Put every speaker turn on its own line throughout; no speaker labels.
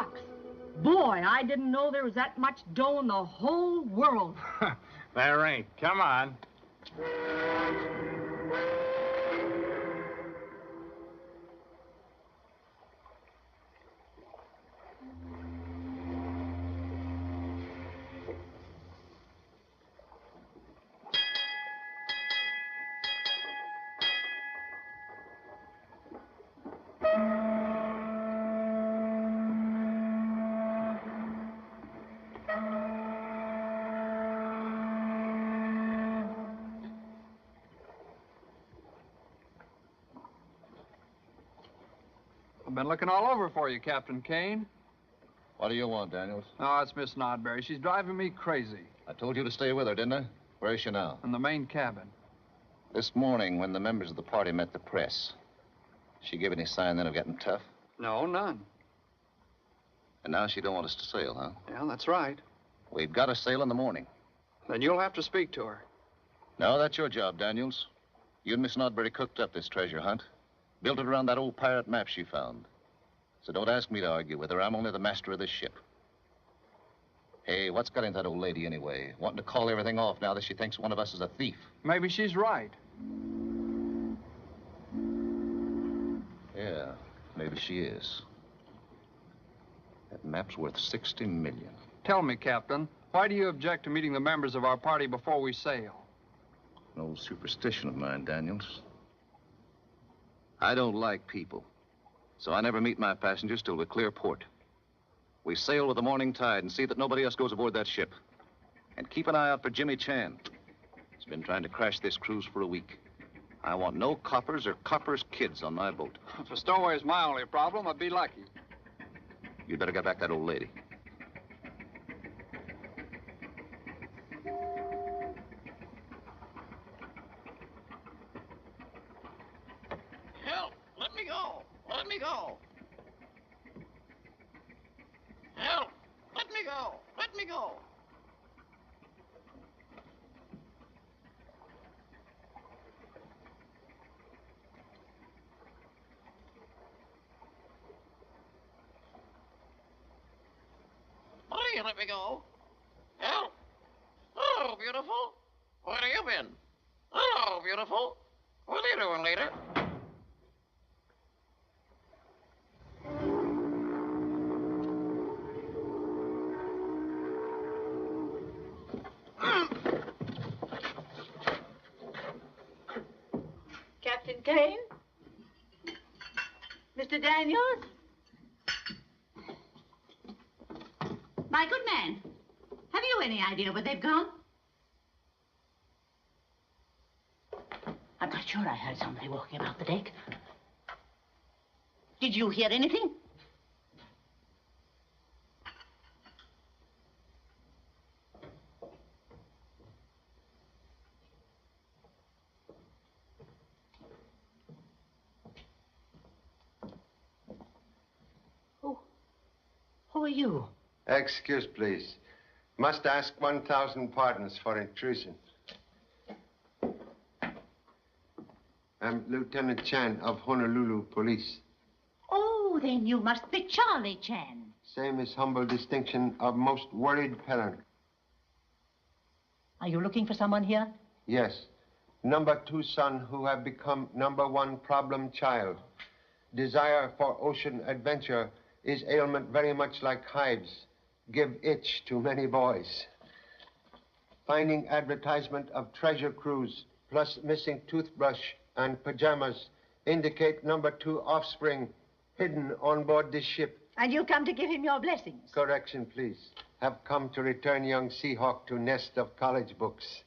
bucks. Boy, I didn't know there was that much dough in the whole world.
There ain't. Come on.
I've been looking all over for you, Captain Kane.
What do you want, Daniels?
Oh, it's Miss Nodberry. She's driving me crazy.
I told you to stay with her, didn't I? Where is she now?
In the main cabin.
This morning, when the members of the party met the press, she give any sign then of getting tough?
No, none.
And now she don't want us to sail, huh?
Yeah, that's right.
We've got to sail in the morning.
Then you'll have to speak to her.
No, that's your job, Daniels. You and Miss Nodberry cooked up this treasure hunt. Built it around that old pirate map she found. So don't ask me to argue with her. I'm only the master of this ship. Hey, what's got into that old lady anyway? Wanting to call everything off now that she thinks one of us is a thief.
Maybe she's right.
Yeah, maybe she is. That map's worth 60 million.
Tell me, Captain, why do you object to meeting the members of our party before we sail?
An old superstition of mine, Daniels. I don't like people, so I never meet my passengers till we clear port. We sail with the morning tide and see that nobody else goes aboard that ship. And keep an eye out for Jimmy Chan. He's been trying to crash this cruise for a week. I want no coppers or coppers' kids on my boat.
If a stowaway's my only problem, I'd be lucky.
You'd better get back that old lady.
Help! Let me go! Let me go! Help! Let me go! Let me go! Please let me go! Help! Hello, beautiful! Where have you been? Hello, beautiful! What are you doing later?
Captain Kane? Mr. Daniels? My good man, have you any idea where they've gone? I'm not sure I heard somebody walking about the deck. Did you hear anything? Who are you?
Excuse, please. Must ask 1,000 pardons for intrusion. I'm Lieutenant Chan of Honolulu Police.
Oh, then you must be Charlie Chan.
Same as humble distinction of most worried parent.
Are you looking for someone here?
Yes. Number 2 son who have become number 1 problem child. Desire for ocean adventure is ailment very much like hives. Give itch to many boys. Finding advertisement of treasure cruise plus missing toothbrush and pajamas indicate number 2 offspring hidden on board this ship.
And you come to give him your blessings?
Correction, please. Have come to return young Seahawk to nest of college books.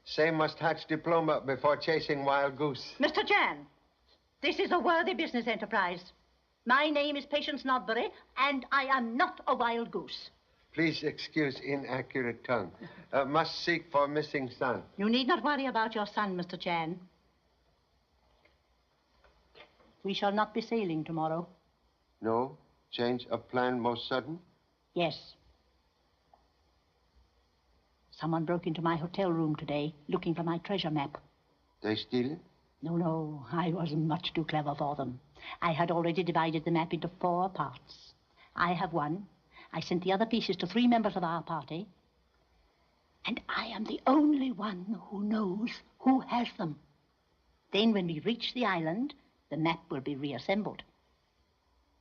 Same must hatch diploma before chasing wild goose.
Mr. Chan, this is a worthy business enterprise. My name is Patience Nodberry, and I am not a wild goose.
Please excuse inaccurate tongue. Must seek for missing son.
You need not worry about your son, Mr. Chan. We shall not be sailing tomorrow.
No? Change of plan most sudden?
Yes. Someone broke into my hotel room today, looking for my treasure map.
They steal it?
No, I wasn't much too clever for them. I had already divided the map into 4 parts. I have one. I sent the other pieces to 3 members of our party. And I am the only one who knows who has them. Then when we reach the island, the map will be reassembled.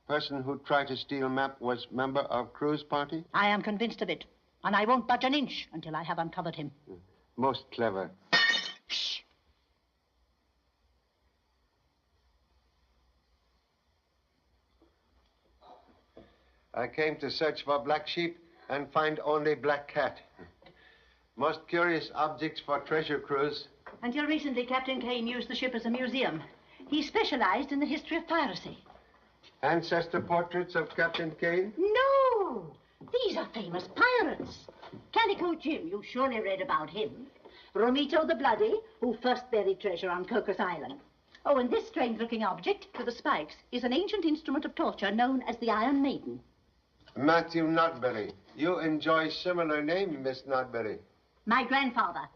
Person who tried to steal map was member of crew's party?
I am convinced of it. And I won't budge an inch until I have uncovered him.
Most clever.
Shh.
I came to search for black sheep and find only black cat. Most curious objects for treasure cruise.
Until recently, Captain Kane used the ship as a museum. He specialized in the history of piracy.
Ancestor portraits of Captain Kane?
No! These are famous pirates. Calico Jim, you surely read about him. Romito the Bloody, who first buried treasure on Cocos Island. Oh, and this strange-looking object with the spikes is an ancient instrument of torture known as the Iron Maiden.
Matthew Notberry. You enjoy similar name, Miss Notberry.
My grandfather.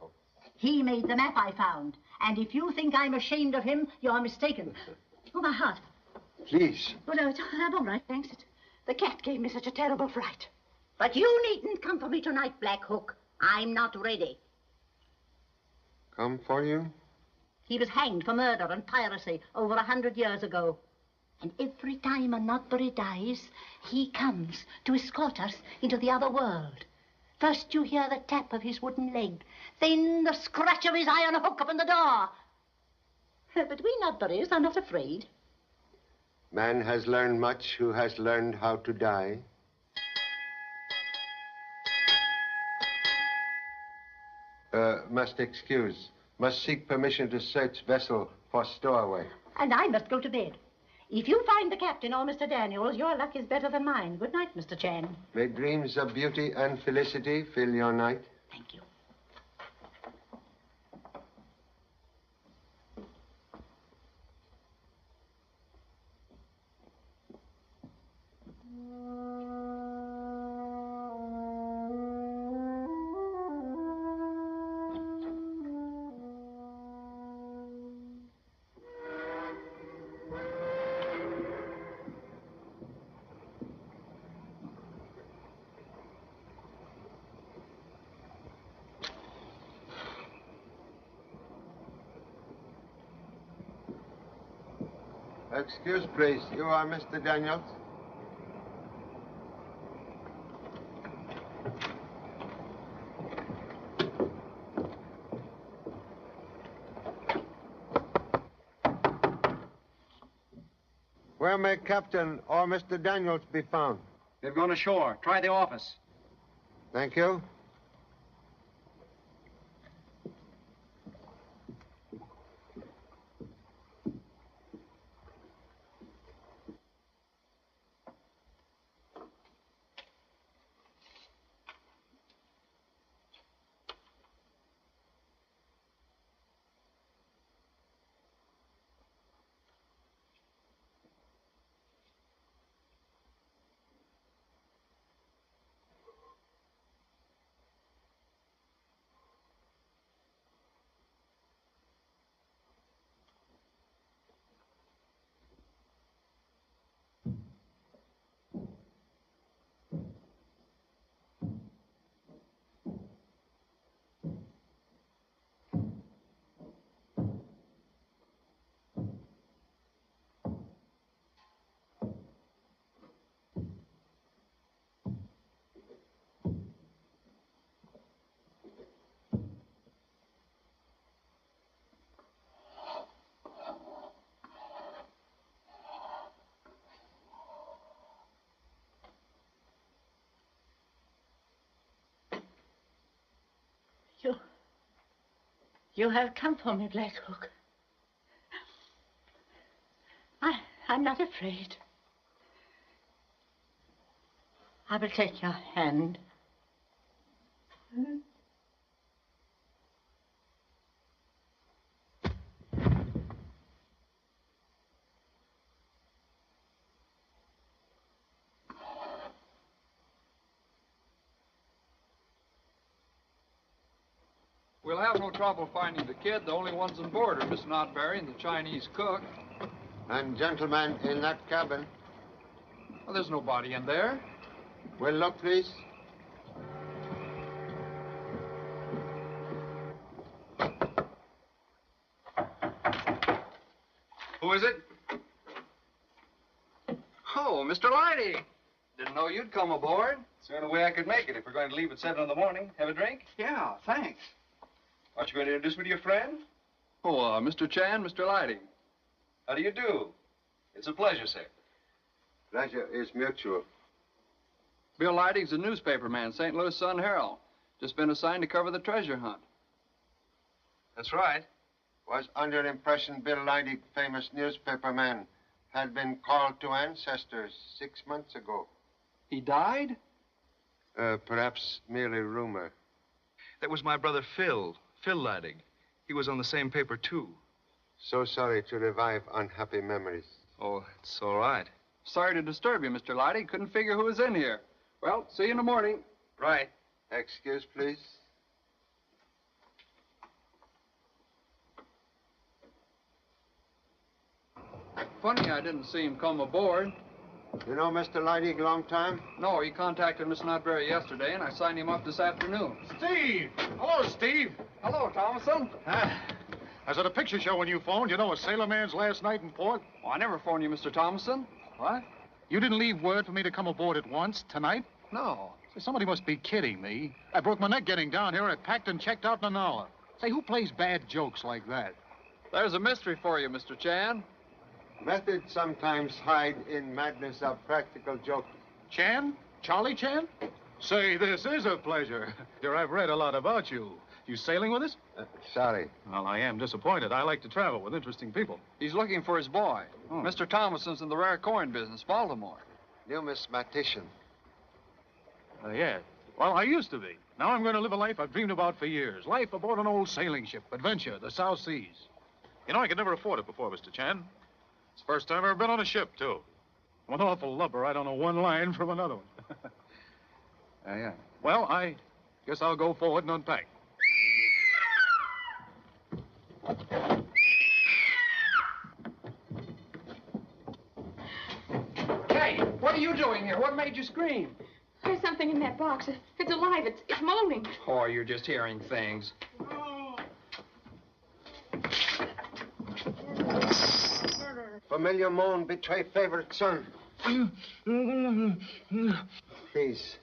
He made the map I found. And if you think I'm ashamed of him, you're mistaken. Oh, my heart.
Please.
Oh, no, I'm all right, thanks. The cat gave me such a terrible fright. But you needn't come for me tonight, Black Hook. I'm not ready.
Come for you?
He was hanged for murder and piracy over 100 years ago. And every time a Notbury dies, he comes to escort us into the other world. First you hear the tap of his wooden leg, then the scratch of his iron hook upon the door. But we Notburys are not afraid.
Man has learned much who has learned how to die. Must excuse. Must seek permission to search vessel for stowaway.
And I must go to bed. If you find the captain or Mr. Daniels, your luck is better than mine. Good night, Mr. Chan.
May dreams of beauty and felicity fill your night.
Thank you.
Excuse, please. You are Mr. Daniels? Where may Captain or Mr. Daniels be found?
They've gone ashore. Try the office.
Thank you.
You have come for me, Black Hook. I'm not afraid. I will take your hand.
We'll have no trouble finding the kid. The only ones on board are Miss Notberry and the Chinese cook.
And gentlemen in that cabin.
Well, there's nobody in there.
Will look, please.
Who is it? Oh, Mr. Lighty. Didn't know you'd come aboard.
It's the only way I could make it if we're going to leave at 7 in the morning. Have a drink?
Yeah, thanks.
Aren't you going to introduce me to your friend?
Oh, Mr. Chan, Mr. Lighty.
How do you do? It's a pleasure, sir.
Pleasure is mutual.
Bill Lighting's a newspaper man, St. Louis Sun-Herald. Just been assigned to cover the treasure hunt.
That's right.
Was under impression Bill Leidig, famous newspaper man, had been called to ancestors 6 months ago.
He died?
Perhaps merely rumor.
That was my brother Phil Ladig. He was on the same paper, too.
So sorry to revive unhappy memories.
Oh, it's all right.
Sorry to disturb you, Mr. Lighty. Couldn't figure who was in here. Well, see you in the morning.
Right.
Excuse, please.
Funny I didn't see him come aboard.
You know Mr. Leidig long time?
No, he contacted Miss Nutberry yesterday, and I signed him up this afternoon.
Steve! Hello, Steve.
Hello, Thomason.
I was at a picture show when you phoned. You know, a sailorman's last night in port.
Oh, I never phoned you, Mr. Thomason.
What? You didn't leave word for me to come aboard at once tonight?
No.
Say, somebody must be kidding me. I broke my neck getting down here. I packed and checked out in an hour. Say, who plays bad jokes like that?
There's a mystery for you, Mr. Chan.
Methods sometimes hide in madness of practical joking.
Chan? Charlie Chan? Say, this is a pleasure. Here, I've read a lot about you. You sailing with us?
Sorry.
Well, I am disappointed. I like to travel with interesting people.
He's looking for his boy.
Oh.
Mr. Thomason's in the rare coin business, Baltimore.
Numismatician.
Yeah. Well, I used to be. Now I'm going to live a life I've dreamed about for years. Life aboard an old sailing ship. Adventure, the South Seas. You know, I could never afford it before, Mr. Chan. It's the first time I've ever been on a ship, too. I'm an awful lubber. I don't know one line from another one. Yeah. Well, I guess I'll go forward and unpack.
Hey, what are you doing here? What made you scream?
There's something in that box. It's alive. It's moaning.
Oh, you're just hearing things.
Familiar moan betray favorite son. Please.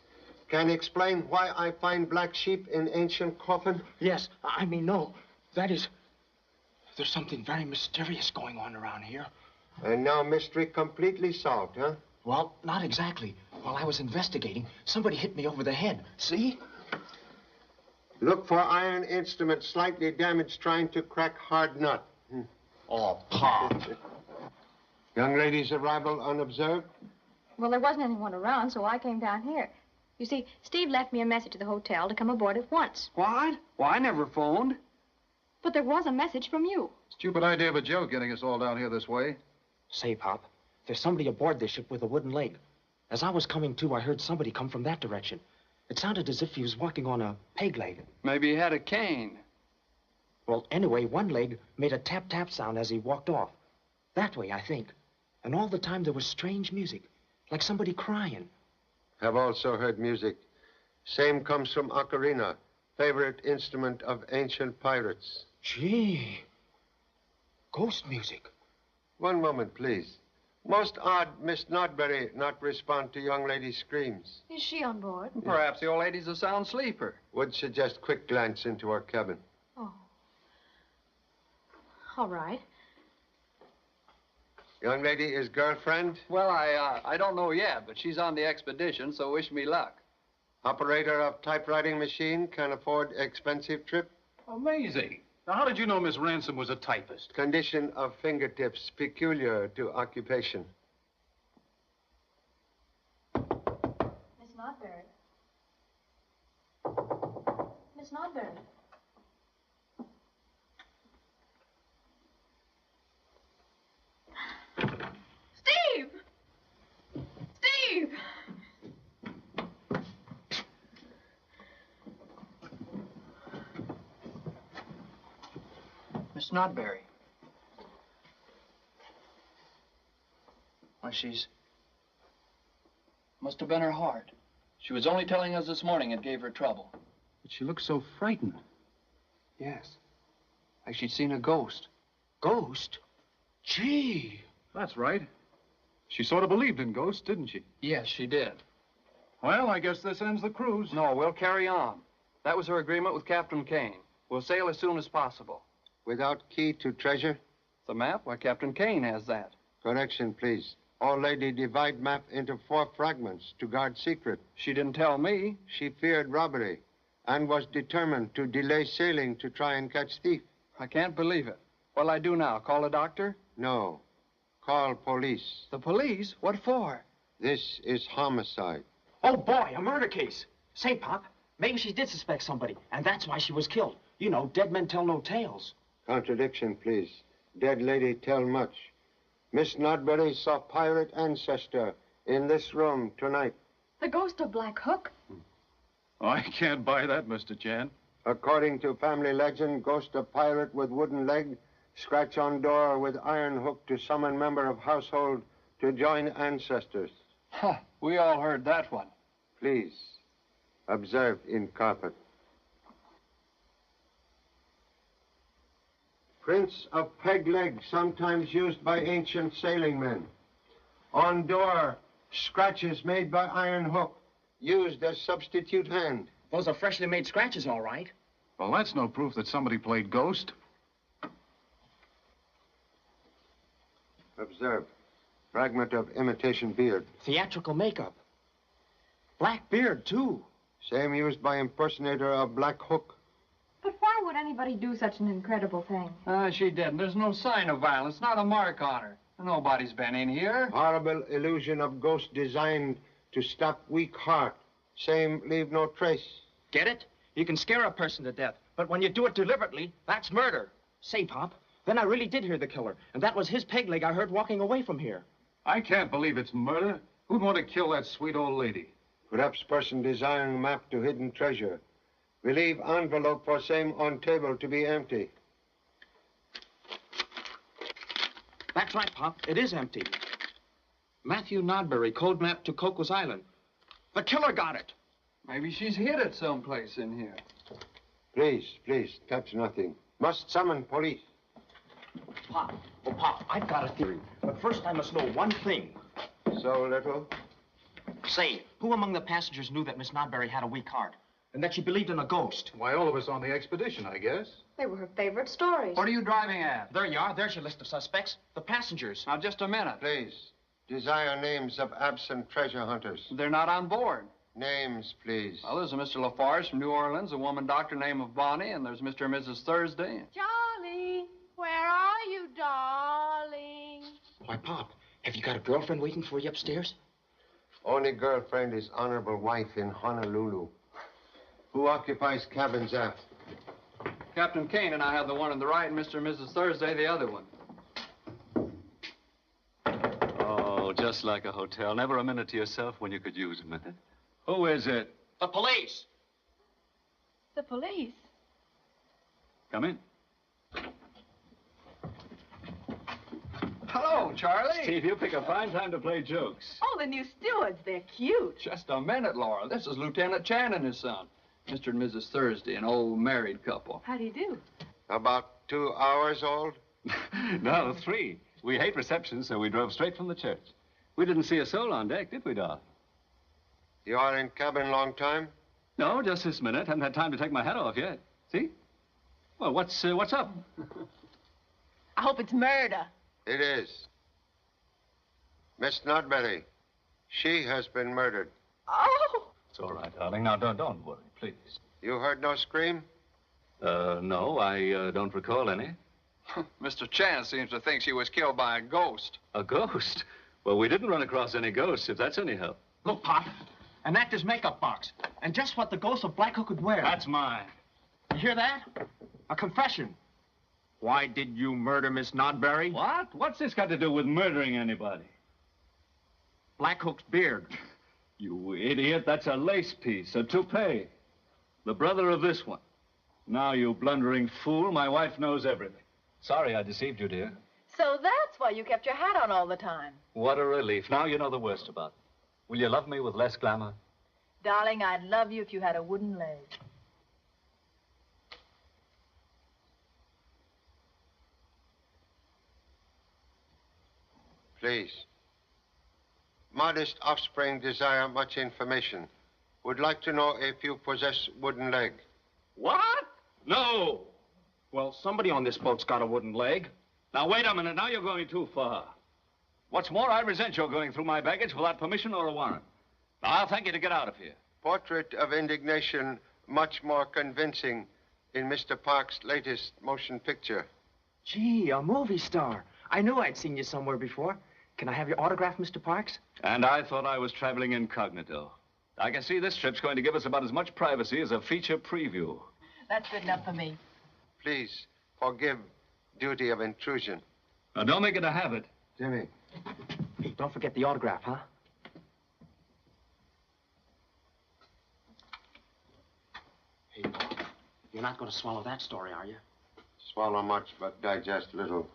Can you explain why I find black sheep in ancient coffin?
Yes, I mean, no. That is, there's something very mysterious going on around here.
And now mystery completely solved, huh?
Well, not exactly. While I was investigating, somebody hit me over the head. See?
Look for iron instrument slightly damaged trying to crack hard nut.
Oh, Pop.
Young lady's arrival unobserved?
Well, there wasn't anyone around, so I came down here. You see, Steve left me a message at the hotel to come aboard at once.
What? Well, I never phoned.
But there was a message from you.
Stupid idea of a joke getting us all down here this way.
Say, Pop, there's somebody aboard this ship with a wooden leg. As I was coming to, I heard somebody come from that direction. It sounded as if he was walking on a peg leg.
Maybe he had a cane.
Well, anyway, one leg made a tap-tap sound as he walked off. That way, I think. And all the time there was strange music, like somebody crying.
Have also heard music. Same comes from ocarina, favorite instrument of ancient pirates.
Gee, ghost music.
One moment, please. Most odd, Miss Nodberry not respond to young lady's screams.
Is she on board?
Perhaps the old lady's a sound sleeper.
Would suggest quick glance into her cabin.
Oh. All right.
Young lady is girlfriend?
Well, I don't know yet, but she's on the expedition, so wish me luck.
Operator of typewriting machine, can afford expensive trip?
Amazing. Now, how did you know Miss Ransom was a typist?
Condition of fingertips peculiar to occupation.
Miss Nodberry. Miss Nodberry. Steve! Steve!
Miss Nodberry. Why, she's
Must have been her heart. She was only telling us this morning it gave her trouble.
But she looks so frightened.
Yes. Like she'd seen a ghost.
Ghost? Gee.
That's right. She sort of believed in ghosts, didn't she?
Yes, she did.
Well, I guess this ends the cruise.
No, we'll carry on. That was her agreement with Captain Kane. We'll sail as soon as possible.
Without key to treasure?
The map? Why, Captain Kane has that.
Correction, please. Old lady divide map into 4 fragments to guard secret.
She didn't tell me.
She feared robbery and was determined to delay sailing to try and catch thief.
I can't believe it. What'll I do now? Call a doctor?
No. Call police.
The police? What for?
This is homicide.
Oh, boy, a murder case. Say, Pop, maybe she did suspect somebody, and that's why she was killed. You know, dead men tell no tales.
Contradiction, please. Dead lady tell much. Miss Nodbury saw pirate ancestor in this room tonight.
The ghost of Black Hook?
I can't buy that, Mr. Chan.
According to family legend, ghost of pirate with wooden leg, scratch on door with iron hook to summon member of household to join ancestors.
Huh, we all heard that one.
Please, observe in carpet. Prints of peg leg, sometimes used by ancient sailing men. On door, scratches made by iron hook, used as substitute hand.
Those are freshly made scratches, all right.
Well, that's no proof that somebody played ghost.
Observe. Fragment of imitation beard.
Theatrical makeup. Black beard, too.
Same used by impersonator of Black Hook.
But why would anybody do such an incredible thing?
She didn't. There's no sign of violence, not a mark on her. Nobody's been in here.
Horrible illusion of ghost designed to stop weak heart. Same leave no trace.
Get it? You can scare a person to death, but when you do it deliberately, that's murder. Say, Pop, then I really did hear the killer, and that was his peg leg I heard walking away from here.
I can't believe it's murder. Who'd want to kill that sweet old lady?
Perhaps person desiring map to hidden treasure. We leave envelope for same on table to be empty.
That's right, Pop. It is empty. Matthew Nodbury, code map to Coco's Island. The killer got it.
Maybe she's hid it someplace in here.
Please, touch nothing. Must summon police.
Pop, oh, Pop, I've got a theory. But first I must know one thing.
So little?
Say, who among the passengers knew that Miss Nodbury had a weak heart? And that she believed in a ghost?
Why, all of us on the expedition, I guess.
They were her favorite stories.
What are you driving at?
There you are. There's your list of suspects. The passengers.
Now, just a minute.
Please, desire names of absent treasure hunters.
They're not on board.
Names, please.
Well, there's a Mr. LaFarge from New Orleans, a woman doctor named of Bonnie, and there's Mr. and Mrs. Thursday.
Charlie, where are you, darling?
Why, Pop, have you got a girlfriend waiting for you upstairs?
Only girlfriend is honorable wife in Honolulu. Who occupies cabins aft?
Captain Kane and I have the one on the right, and Mr. and Mrs. Thursday the other one.
Oh, just like a hotel. Never a minute to yourself when you could use a minute. Who is it?
The police.
The police?
Come in.
Hello, Charlie.
Steve, you pick a fine time to play jokes.
Oh, the new stewards. They're cute.
Just a minute, Laura. This is Lieutenant Chan and his son. Mr. and Mrs. Thursday, an old married couple.
How do you do?
About 2 hours old?
No, 3. We hate receptions, so we drove straight from the church. We didn't see a soul on deck, did we, Doc?
You are in cabin long time?
No, just this minute. Haven't had time to take my hat off yet. See? Well, what's up?
I hope it's murder.
It is. Miss Nodbury, she has been murdered.
Oh!
It's all right, darling. Now, don't worry, please.
You heard no scream?
No, I don't recall any.
Mr. Chan seems to think she was killed by a ghost.
A ghost? Well, we didn't run across any ghosts, if that's any help.
Look, Pop, an actor's makeup box. And just what the ghost of Black Hook would wear.
That's mine.
You hear that? A confession. Why did you murder Miss Nodbury?
What? What's this got to do with murdering anybody?
Black Hook's beard.
You idiot, that's a lace piece, a toupee. The brother of this one. Now, you blundering fool, my wife knows everything. Sorry I deceived you, dear.
So that's why you kept your hat on all the time.
What a relief. Now you know the worst about it. Will you love me with less glamour?
Darling, I'd love you if you had a wooden leg.
Please. Modest offspring desire much information. Would like to know if you possess wooden leg.
What? No.
Well, somebody on this boat's got a wooden leg.
Now, wait a minute. Now you're going too far. What's more, I resent your going through my baggage without permission or a warrant. Now, I'll thank you to get out of here.
Portrait of indignation much more convincing in Mr. Park's latest motion picture.
Gee, a movie star. I knew I'd seen you somewhere before. Can I have your autograph, Mr. Parks?
And I thought I was traveling incognito. I can see this trip's going to give us about as much privacy as a feature preview.
That's good enough for me.
Please forgive duty of intrusion.
Now, don't make it a habit.
Jimmy.
Hey, don't forget the autograph, huh? Hey, you're not going to swallow that story, are you?
Swallow much, but digest little.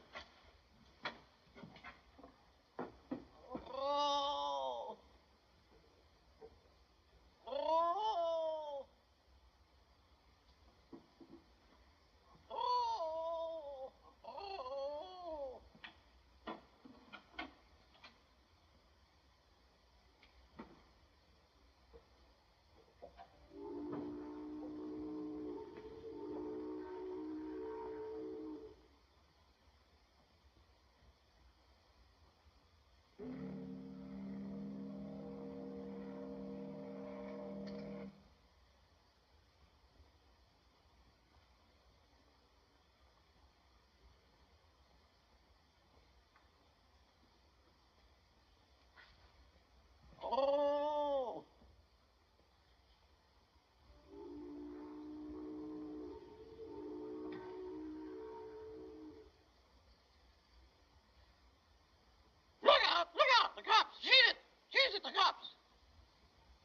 Look out, the cops. She's it, the cops.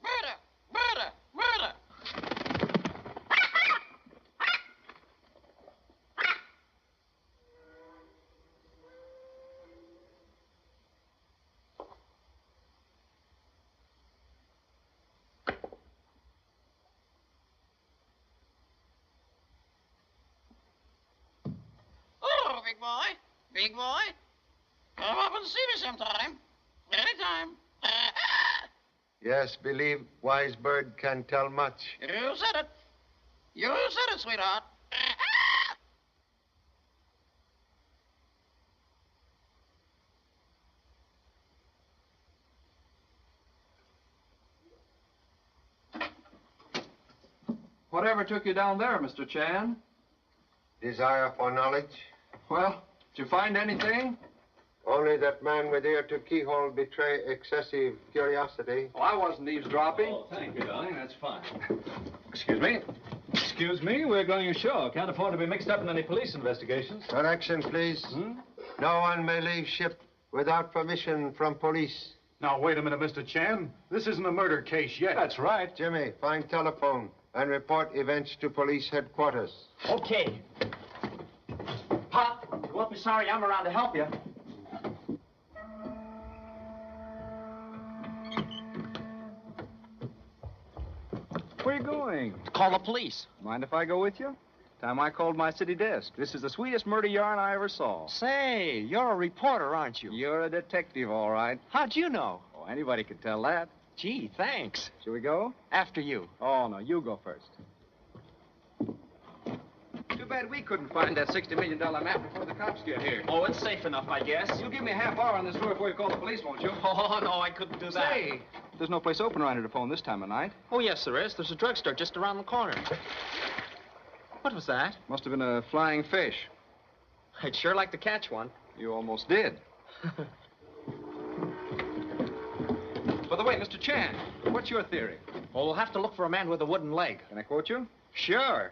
Murder, murder, murder. Oh, big boy, big boy. Come up and see me sometime. Anytime.
Yes, believe wise bird can tell much.
You said it. You said it, sweetheart.
Whatever took you down there, Mr. Chan?
Desire for knowledge?
Well, did you find anything?
Only that man with ear to keyhole betray excessive curiosity.
Well, I wasn't eavesdropping.
Oh, thank you, darling. That's fine. Excuse me. Excuse me. We're going ashore. Can't afford to be mixed up in any police investigations.
Correction, please. No one may leave ship without permission from police.
Now, wait a minute, Mr. Chan. This isn't a murder case yet.
That's right.
Jimmy, find telephone and report events to police headquarters.
Okay. Pop, you won't be sorry I'm around to help you.
Where are you going?
Call the police.
Mind if I go with you? Time I called my city desk. This is the sweetest murder yarn I ever saw.
Say, you're a reporter, aren't you?
You're a detective, all right.
How'd you know?
Oh, anybody could tell that.
Gee, thanks.
Shall we go?
After you.
Oh, no, you go first. Too bad we couldn't find that $60 million map before the cops get here.
Oh, it's safe enough, I guess.
You'll give me a half hour on this tour before you call the police, won't you?
Oh, no, I couldn't do that.
Say, there's no place open around here to phone this time of night.
Oh, yes, there is. There's a drugstore just around the corner. What was that?
Must have been a flying fish.
I'd sure like to catch one.
You almost did. By the way, Mr. Chan, what's your theory?
Well, we'll have to look for a man with a wooden leg.
Can I quote you?
Sure.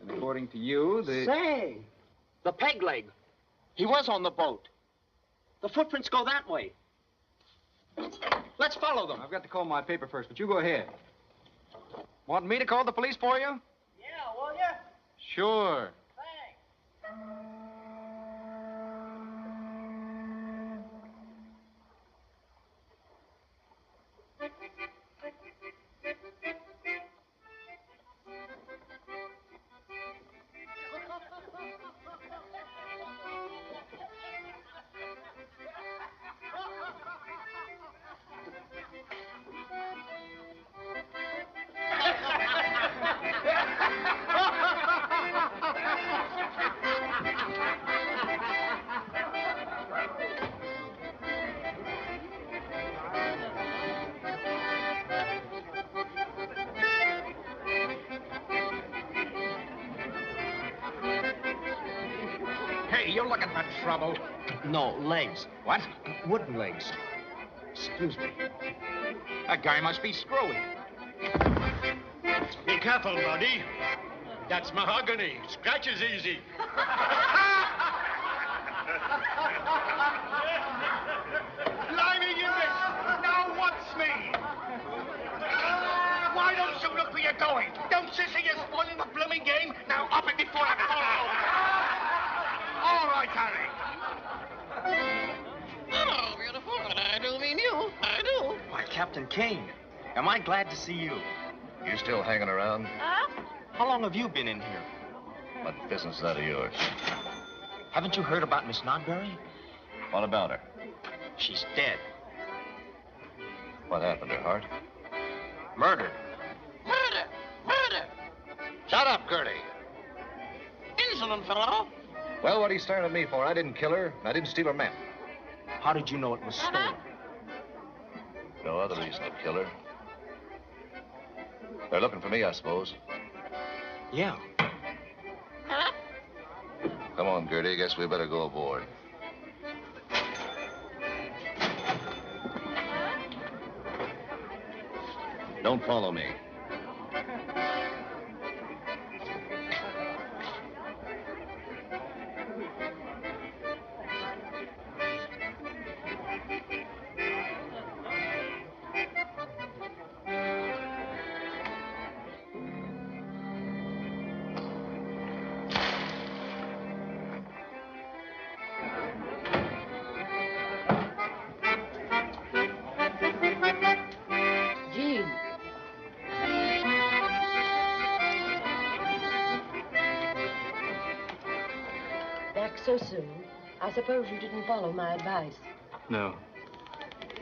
And according to you,
Say, the peg leg. He was on the boat. The footprints go that way. Let's follow them.
I've got to call my paper first, but you go ahead. Want me to call the police for you?
Yeah, will ya?
Sure.
Thanks.
Hey, you're looking for trouble.
No, legs.
What?
Wooden legs. Excuse me.
That guy must be screwy.
Be careful, buddy. That's mahogany. Scratches easy.
Blimey, you miss. Now what's me? Why don't you look where you're going? Don't you see you're spoiling the blooming game? Now up it before I fall over. All right, Harry.
Hello, beautiful. And I do mean you. I do.
Why, Captain King, am I glad to see you?
You still hanging around?
Huh?
How long have you been in here?
What business is that of yours?
Haven't you heard about Miss Nodbury?
What about her?
She's dead.
What happened to her heart?
Murdered.
Murder! Murder!
Shut up, Gertie.
Insolent fellow.
Well, what are you staring at me for? I didn't kill her, and I didn't steal her map.
How did you know it was stolen?
No other reason to kill her. They're looking for me, I suppose.
Yeah.
Huh?
Come on, Gertie. Guess we better go aboard. Don't follow me.
Jean. Back so soon? I suppose you didn't follow my advice.
No.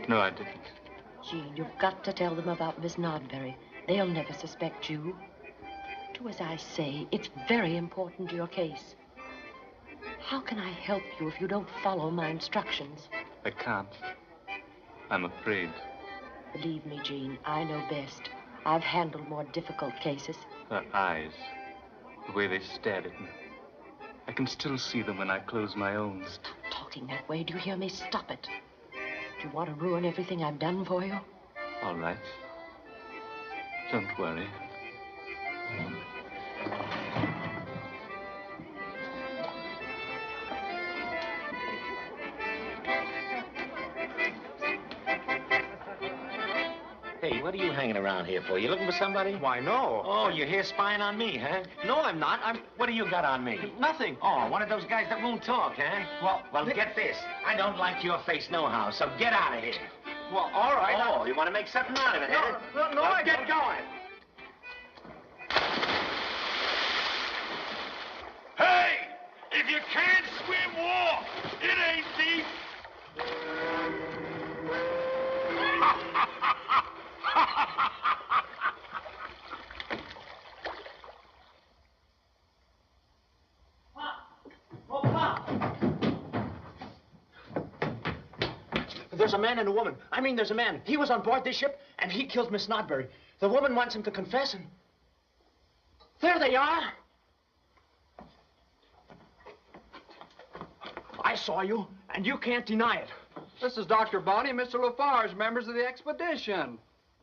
No, I didn't.
Jean, you've got to tell them about Miss Nodbury. They'll never suspect you. Do as I say. It's very important to your case. How can I help you if you don't follow my instructions?
I can't. I'm afraid.
Believe me, Jean, I know best. I've handled more difficult cases.
Her eyes, the way they stared at me. I can still see them when I close my own.
Stop talking that way. Do you hear me? Stop it. Do you want to ruin everything I've done for you?
All right. Don't worry.
Hey, what are you hanging around here for? You looking for somebody? Why, no. Oh, you're here spying on me, huh? No, I'm not. What do you got on me? Nothing. Oh, one of those guys that won't talk, huh? Well, get this. I don't like your face nohow, so get out of here. Well, all right. Oh, you want to make something out of it, huh? No, well, get going.
Hey! If you can't swim, walk. It ain't deep.
There's a man and a woman. I mean, there's a man. He was on board this ship, and he killed Miss Nodbury. The woman wants him to confess, and there they are. I saw you, and you can't deny it.
This is Dr. Bonney and Mr. Lafarge, members of the expedition.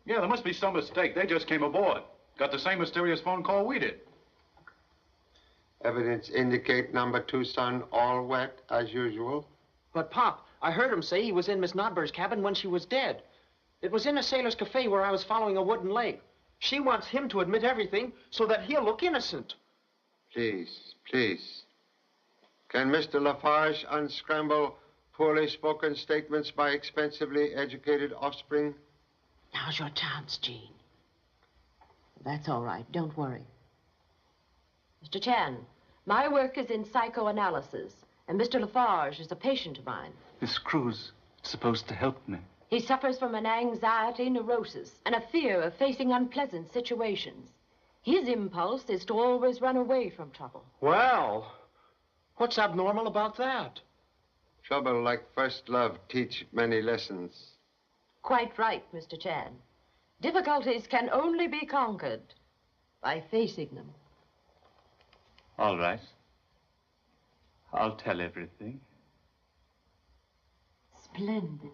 Yeah, there must be some mistake. They just came aboard. Got the same mysterious phone call we did.
Evidence indicate number 2 son all wet as usual.
But, Pop, I heard him say he was in Miss Nodbury's cabin when she was dead. It was in a sailor's cafe where I was following a wooden leg. She wants him to admit everything so that he'll look innocent.
Please, please. Can Mr. Lafarge unscramble poorly spoken statements by expensively educated offspring?
Now's your chance, Jean. That's all right. Don't worry. Mr. Chan, my work is in psychoanalysis, and Mr. Lafarge is a patient of mine.
This crew's supposed to help me.
He suffers from an anxiety neurosis and a fear of facing unpleasant situations. His impulse is to always run away from trouble.
Well, what's abnormal about that?
Trouble like first love teach many lessons.
Quite right, Mr. Chan. Difficulties can only be conquered by facing them.
All right. I'll tell everything.
Splendid.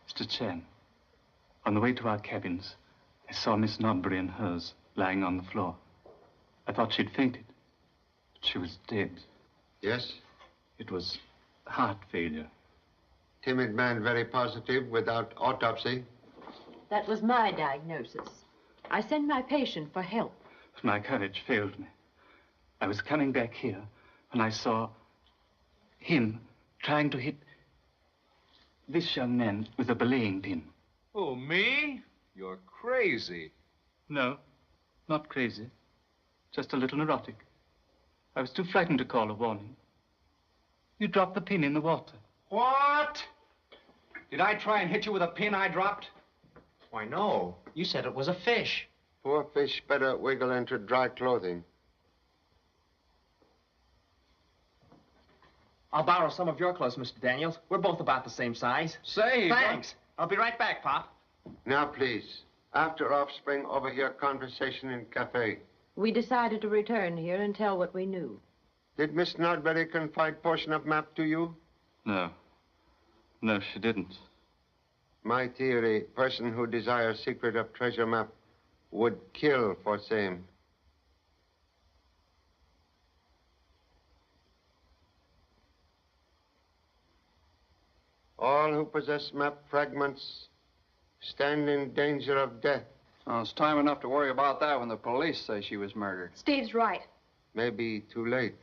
Mr. Chan, on the way to our cabins, I saw Miss Nodbury and hers lying on the floor. I thought she'd fainted, but she was dead.
Yes?
It was heart failure.
Timid man, very positive, without autopsy.
That was my diagnosis. I sent my patient for help.
But my courage failed me. I was coming back here when I saw him trying to hit this young man with a belaying pin.
Oh, me? You're crazy.
No, not crazy. Just a little neurotic. I was too frightened to call a warning. You dropped the pin in the water.
What? Did I try and hit you with a pin I dropped? Why, no. You said it was a fish.
Poor fish better wiggle into dry clothing.
I'll borrow some of your clothes, Mr. Daniels. We're both about the same size.
Say,
thanks. I'll be right back, Pop.
Now, please. After offspring, over here, conversation in cafe.
We decided to return here and tell what we knew.
Did Miss Nodbury confide portion of map to you?
No. No, she didn't.
My theory, person who desires secret of treasure map would kill for same. All who possess map fragments stand in danger of death.
Oh, it's time enough to worry about that when the police say she was murdered.
Steve's right.
Maybe too late.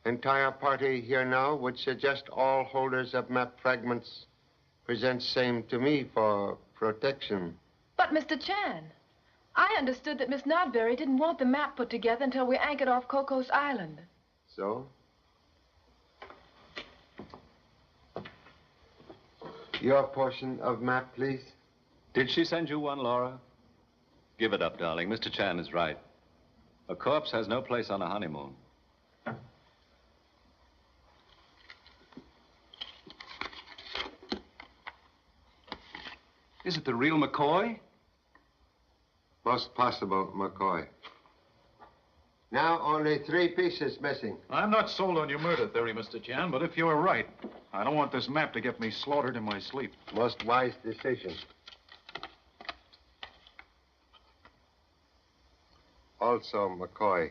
Entire party here now would suggest all holders of map fragments present same to me for protection.
But, Mr. Chan, I understood that Miss Nodbury didn't want the map put together until we anchored off Cocos Island.
So? Your portion of map, please.
Did she send you one, Laura? Give it up, darling. Mr. Chan is right. A corpse has no place on a honeymoon.
Is it the real McCoy?
Most possible, McCoy. Now only 3 pieces missing.
I'm not sold on your murder theory, Mr. Chan, but if you're right, I don't want this map to get me slaughtered in my sleep.
Most wise decision. Also, McCoy.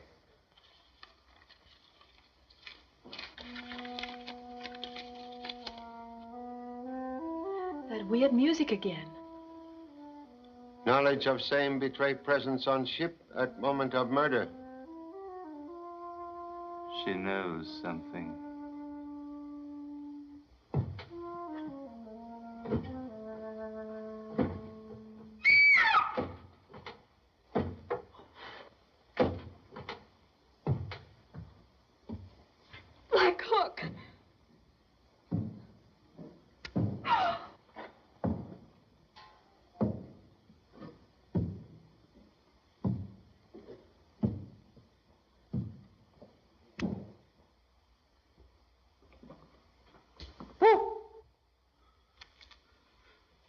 That weird music again.
Knowledge of same betray presence on ship at moment of murder.
She knows something.
Black Hook.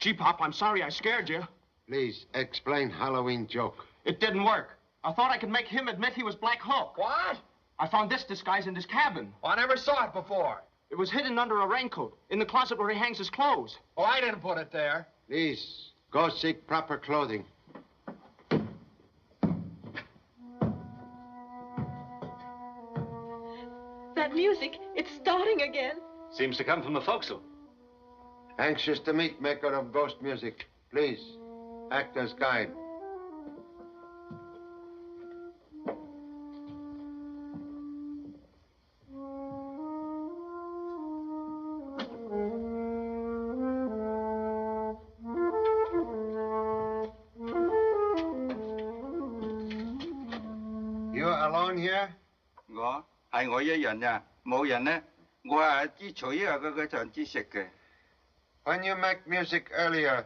Gee, Pop, I'm sorry I scared you.
Please, explain Halloween joke.
It didn't work. I thought I could make him admit he was Black Hook.
What?
I found this disguise in his cabin.
Well, I never saw it before.
It was hidden under a raincoat, in the closet where he hangs his clothes.
Oh, I didn't put it there.
Please, go seek proper clothing.
That music, it's starting again.
Seems to come from the forecastle.
Anxious to meet maker of ghost music. Please, act as guide. You're alone here?
係我一人呀，冇人呢。我係支取啊，嗰場支食嘅。
When you make music earlier,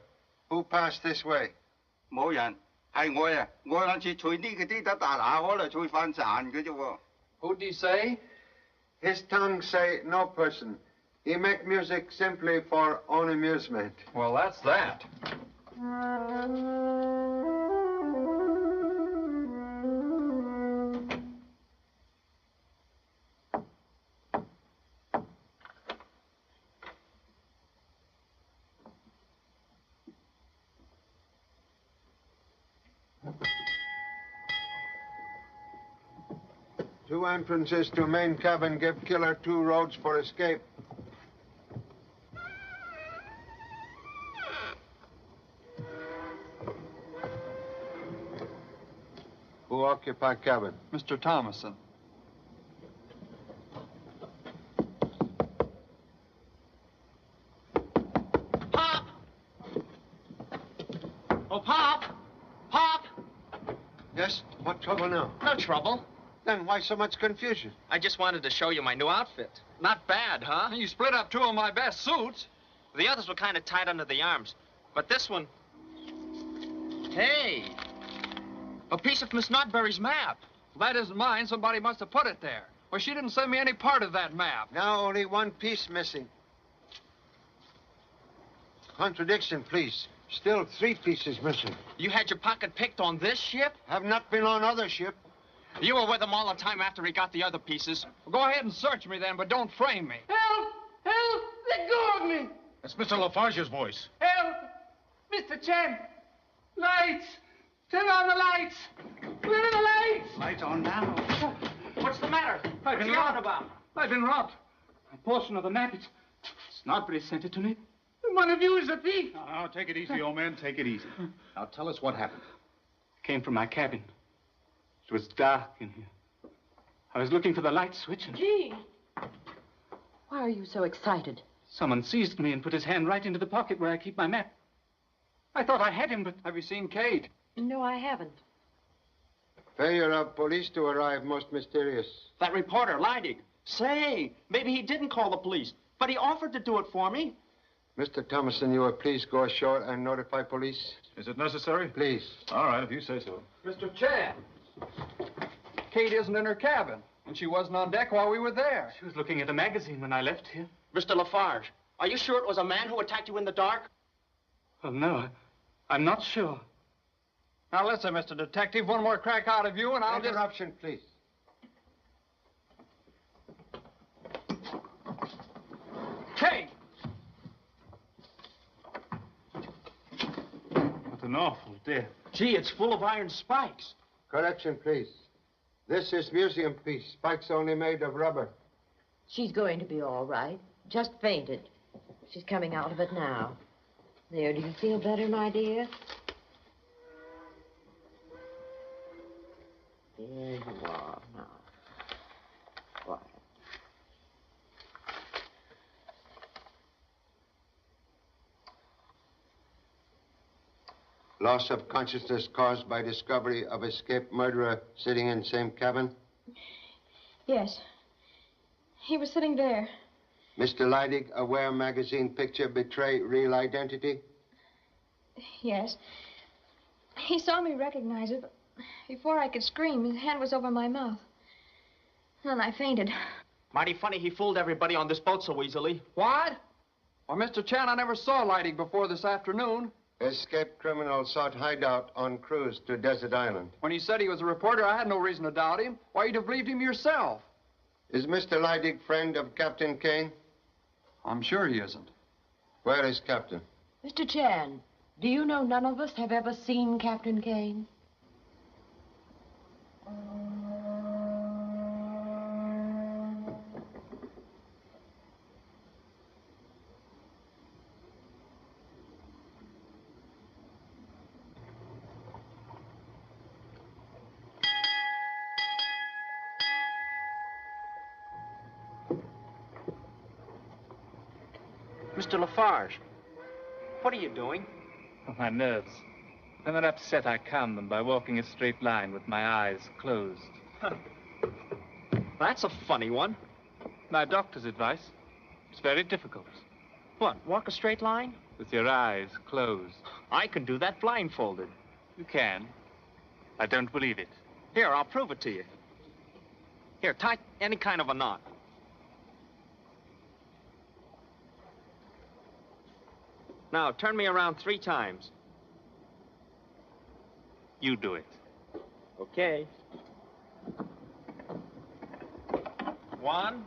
who passed this way?
冇人，係我呀。我兩次取呢個啲得大下，可能取翻賺嘅啫喎。
Who'd he say?
His tongue say no person. He make music simply for own amusement.
Well, that's that.
Two entrances to main cabin. Give killer 2 roads for escape. Who occupy cabin?
Mr. Thomason.
Pop! Oh, Pop! Pop!
Yes? What trouble now?
No trouble.
Then why so much confusion?
I just wanted to show you my new outfit. Not bad, huh?
You split up 2 of my best suits.
The others were kind of tight under the arms. But this one... Hey! A piece of Miss Notberry's map.
That isn't mine. Somebody must have put it there. Well, she didn't send me any part of that map.
Now only 1 piece missing. Contradiction, please. Still 3 pieces missing.
You had your pocket picked on this ship?
Have not been on other ship.
You were with him all the time after he got the other pieces.
Well, go ahead and search me then, but don't frame me.
Help! Help! Let go of me!
That's Mr. Lafarge's voice.
Help! Mr. Chen! Lights! Turn on the lights! Where are the lights?
Lights on now.
What's the matter?
I've been
What's he on
robbed.
about?
I've been robbed. A portion of the map, it's Snodbury sent it to me.
One of you is a thief.
Now, take it easy, old man. Take it easy. Now, tell us what happened.
I came from my cabin. It was dark in here. I was looking for the light switch and
Gee, why are you so excited?
someone seized me and put his hand right into the pocket where I keep my map. I thought I had him, but...
Have you seen Kate?
No, I haven't.
Failure of police to arrive most mysterious.
That reporter, Leidig. Say, maybe he didn't call the police, but he offered to do it for me.
Mr. Thomason, you will please go ashore and notify police?
Is it necessary?
Please.
All right, if you say so.
Mr. Chan. Kate isn't in her cabin, and she wasn't on deck while we were there.
She was looking at a magazine when I left here.
Mr. Lafarge, are you sure it was a man who attacked you in the dark?
Well, no, I'm not sure.
Now, listen, Mr. Detective, one more crack out of you, and I'll just...
Interruption, please.
Kate!
What an awful death.
Gee, it's full of iron spikes.
Correction, please. This is museum piece. Spikes only made of rubber.
She's going to be all right. Just fainted. She's coming out of it now. There, do you feel better, my dear? There you are now. Quiet.
Loss of consciousness caused by discovery of escaped murderer sitting in same cabin.
Yes. He was sitting there.
Mr. Leidig, aware magazine picture betray real identity?
Yes. He saw me recognize it, but before I could scream, his hand was over my mouth. Then I fainted.
Mighty funny he fooled everybody on this boat so easily.
What? Well, Mr. Chan, I never saw Leidig before this afternoon.
Escaped criminal sought hideout on cruise to Desert Island.
When he said he was a reporter, I had no reason to doubt him. Why, you'd have believed him yourself.
Is Mr. Leidig friend of Captain Kane?
I'm sure he isn't.
Where is Captain?
Mr. Chan, do you know none of us have ever seen Captain Kane?
Mr. Lafarge, what are you doing?
Oh, my nerves. When they're upset, I calm them by walking a straight line with my eyes closed.
That's a funny one.
My doctor's advice. It's very difficult.
What, walk a straight line?
With your eyes closed.
I can do that blindfolded.
You can. I don't believe it.
Here, I'll prove it to you. Here, tie any kind of a knot. Now, turn me around 3 times.
You do it.
Okay. 1,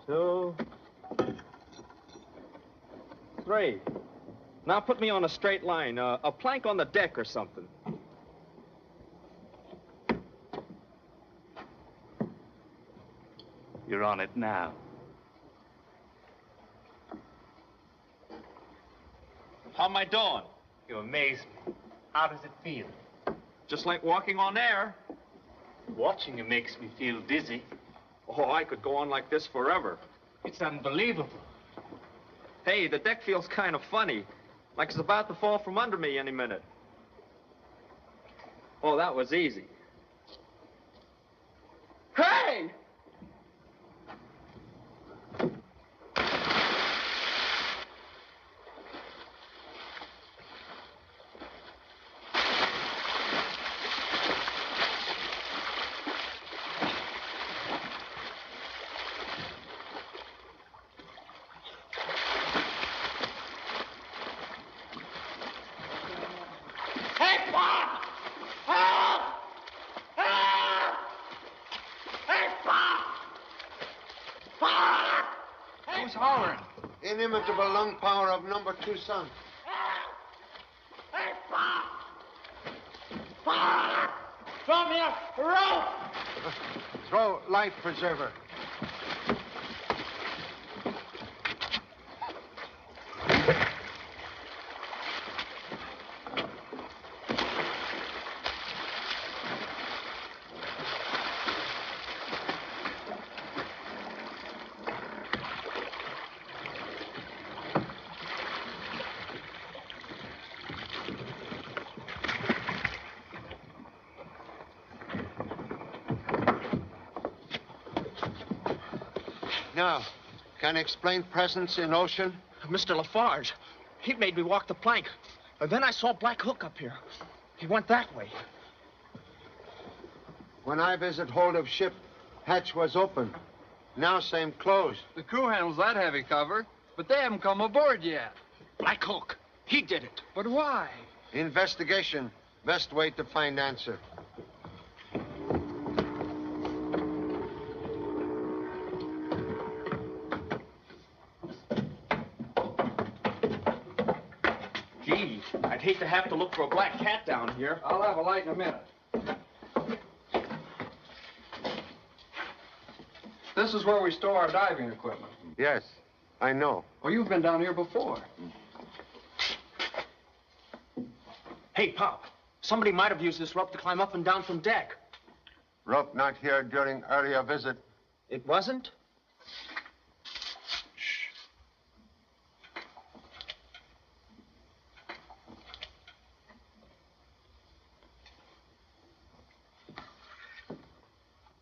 2, 3.
Now put me on a straight line, a plank on the deck or something.
You're on it now.
How am I doing?
You amaze me. How does it feel?
Just like walking on air.
Watching you makes me feel dizzy.
Oh, I could go on like this forever.
It's unbelievable.
Hey, the deck feels kind of funny. Like it's about to fall from under me any minute. Oh, that was easy. Hey!
Hey, Bob! Help! Help! Hey, Bob! Bob!
Who's hollering? Inimitable lung power of number 2 son.
Hey, Bob! Bob! Throw me a rope!
Throw life preserver. Now, can you explain presence in ocean?
Mr. Lafarge, he made me walk the plank. Then I saw Black Hook up here. He went that way.
When I visit hold of ship, hatch was open. Now same closed.
The crew handles that heavy cover, but they haven't come aboard yet.
Black Hook, he did it.
But why?
Investigation. Best way to find answer.
Gee, I'd hate to have to look for a black cat down here.
I'll have a light in a minute. This is where we store our diving equipment.
Yes, I know.
Oh, you've been down here before.
Hey, Pop, somebody might have used this rope to climb up and down from deck.
Rope not here during earlier visit.
It wasn't?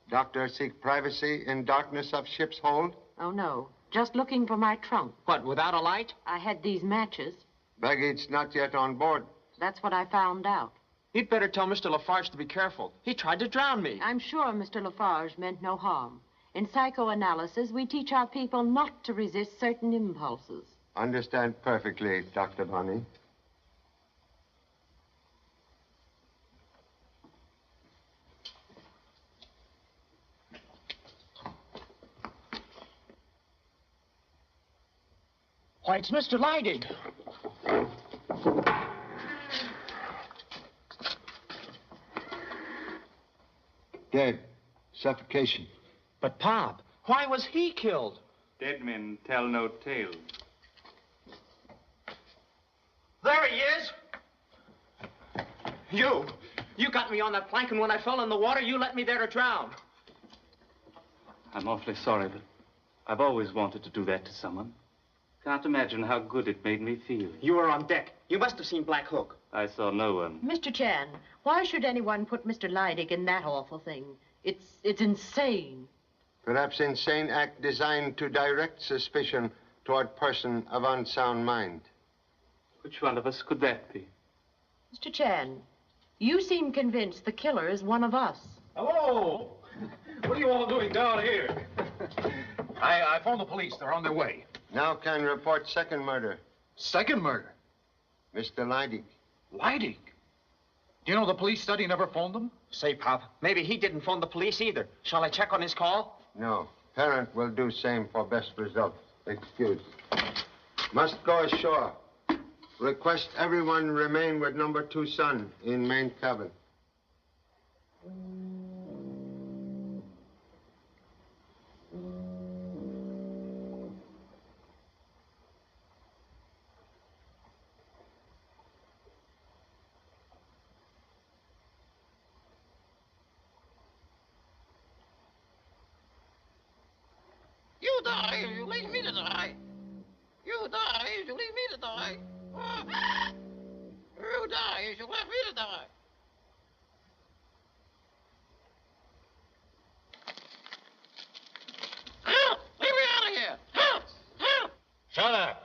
Doctor seek privacy in darkness of ship's hold.
Oh, no. Just looking for my trunk.
What, without a light?
I had these matches.
Baggage not yet on board.
That's what I found out.
You'd better tell Mr. Lafarge to be careful. He tried to drown me.
I'm sure Mr. Lafarge meant no harm. In psychoanalysis, we teach our people not to resist certain impulses.
Understand perfectly, Dr. Bonnie.
Why, it's Mr. Leidig.
Dead. Suffocation.
But, Pop, why was he killed?
Dead men tell no tales.
There he is. You got me on that plank, and when I fell in the water, you let me there to drown.
I'm awfully sorry, but I've always wanted to do that to someone. Can't imagine how good it made me feel.
You were on deck. You must have seen Black Hook.
I saw no one.
Mr. Chan, why should anyone put Mr. Leidig in that awful thing? It's insane.
Perhaps insane act designed to direct suspicion toward person of unsound mind.
Which one of us could that be?
Mr. Chan, you seem convinced the killer is one of us.
Hello! What are you all doing down here? I phoned the police. They're on their way.
Now can report second murder.
Second murder?
Mr. Leidig.
Leidig? Do you know the police said he never phoned them?
Say, Pop, maybe he didn't phone the police either. Shall I check on his call?
No. Parent will do same for best result. Excuse. Must go ashore. Request everyone remain with number 2 son in main cabin.
You die if you leave me to die. You die if you leave me to die. You die if you left me to die. Help! Leave me out of here! Help! Help!
Shut up.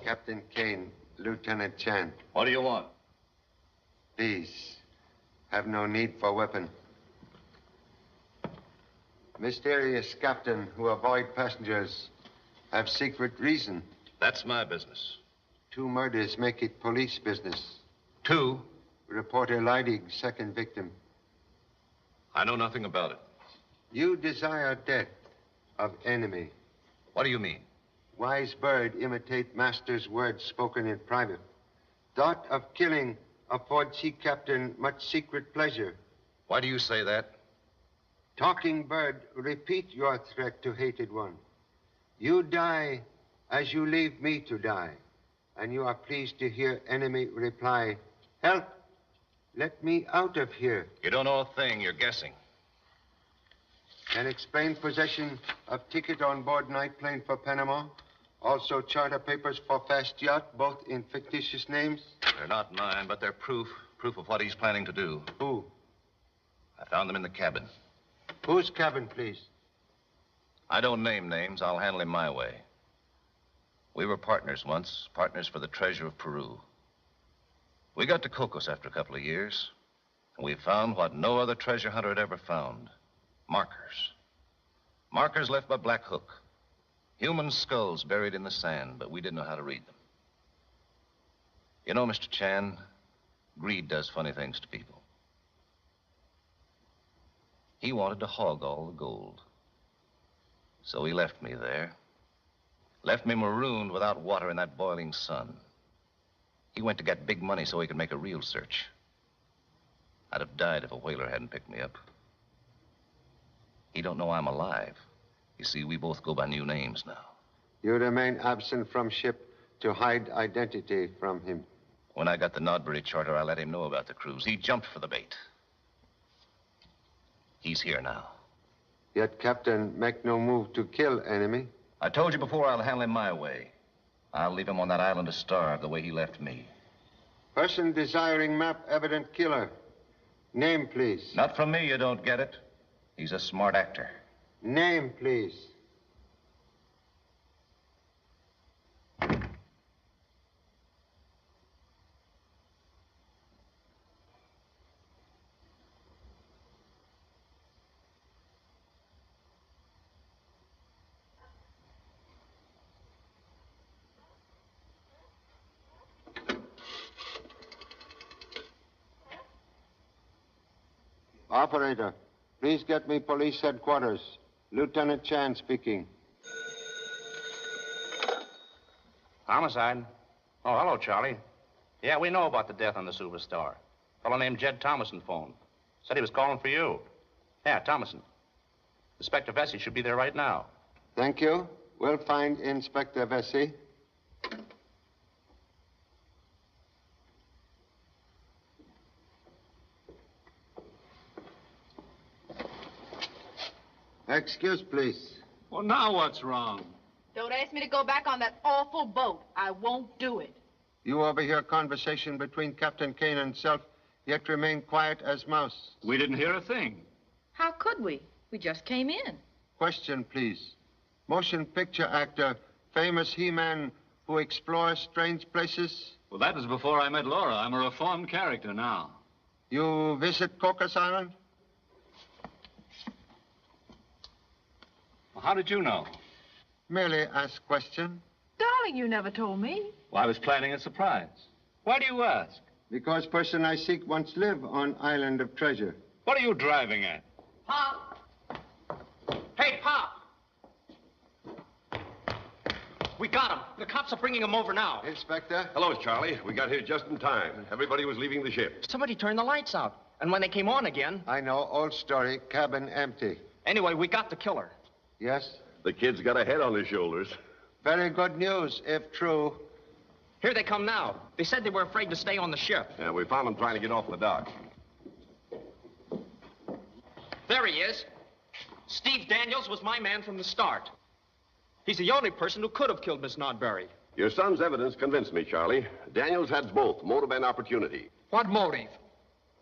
Captain Kane, Lieutenant Chan.
What do you want?
Please, have no need for weapon. Mysterious captain who avoid passengers have secret reason.
That's my business.
2 murders make it police business.
2?
Reporter Leidig's second victim.
I know nothing about it.
You desire death of enemy.
What do you mean?
Wise bird imitate master's words spoken in private. Thought of killing afford sea captain much secret pleasure.
Why do you say that?
Talking bird, repeat your threat to hated one. You die as you leave me to die. And you are pleased to hear enemy reply, help, let me out of here.
You don't know a thing, you're guessing.
Can explain possession of ticket on board night plane for Panama. Also charter papers for fast yacht, both in fictitious names.
They're not mine, but they're proof of what he's planning to do.
Who?
I found them in the cabin.
Whose cabin, please?
I don't name names. I'll handle him my way. We were partners once, partners for the treasure of Peru. We got to Cocos after a couple of years, and we found what no other treasure hunter had ever found. Markers. Markers left by Black Hook. Human skulls buried in the sand, but we didn't know how to read them. You know, Mr. Chan, greed does funny things to people. He wanted to hog all the gold. So he left me there. Left me marooned without water in that boiling sun. He went to get big money so he could make a real search. I'd have died if a whaler hadn't picked me up. He don't know I'm alive. You see, we both go by new names now.
You remain absent from ship to hide identity from him.
When I got the Nodbury charter, I let him know about the cruise. He jumped for the bait. He's here now.
Yet Captain make no move to kill enemy.
I told you before I'll handle him my way. I'll leave him on that island to starve the way he left me.
Person desiring map evident killer. Name, please.
Not from me, you don't get it. He's a smart actor.
Name, please. Operator, please get me police headquarters. Lieutenant Chan speaking.
Homicide? Oh, hello, Charlie. Yeah, we know about the death on the Superstar. A fellow named Jed Thomason phoned. Said he was calling for you. Yeah, Thomason. Inspector Vesey should be there right now.
Thank you. We'll find Inspector Vesey. Excuse, please.
Well, now what's wrong?
Don't ask me to go back on that awful boat. I won't do it.
You overhear conversation between Captain Kane and self, yet remain quiet as mouse.
We didn't hear a thing.
How could we? We just came in.
Question, please. Motion picture actor, famous He-Man who explores strange places?
Well, that was before I met Laura. I'm a reformed character now.
You visit Cocos Island?
Well, how did you know?
Merely ask question.
Darling, you never told me.
Well, I was planning a surprise. Why do you ask?
Because person I seek once live on island of treasure.
What are you driving at?
Pop! Hey, Pop! We got him. The cops are bringing him over now.
Inspector?
Hello, Charlie. We got here just in time. Everybody was leaving the ship.
Somebody turned the lights out. And when they came on again...
I know. Old story. Cabin empty.
Anyway, we got the killer.
Yes?
The kid's got a head on his shoulders.
Very good news, if true.
Here they come now. They said they were afraid to stay on the ship.
Yeah, we found them trying to get off the dock.
There he is. Steve Daniels was my man from the start. He's the only person who could have killed Miss Nodbury.
Your son's evidence convinced me, Charlie. Daniels had both, motive and opportunity.
What motive?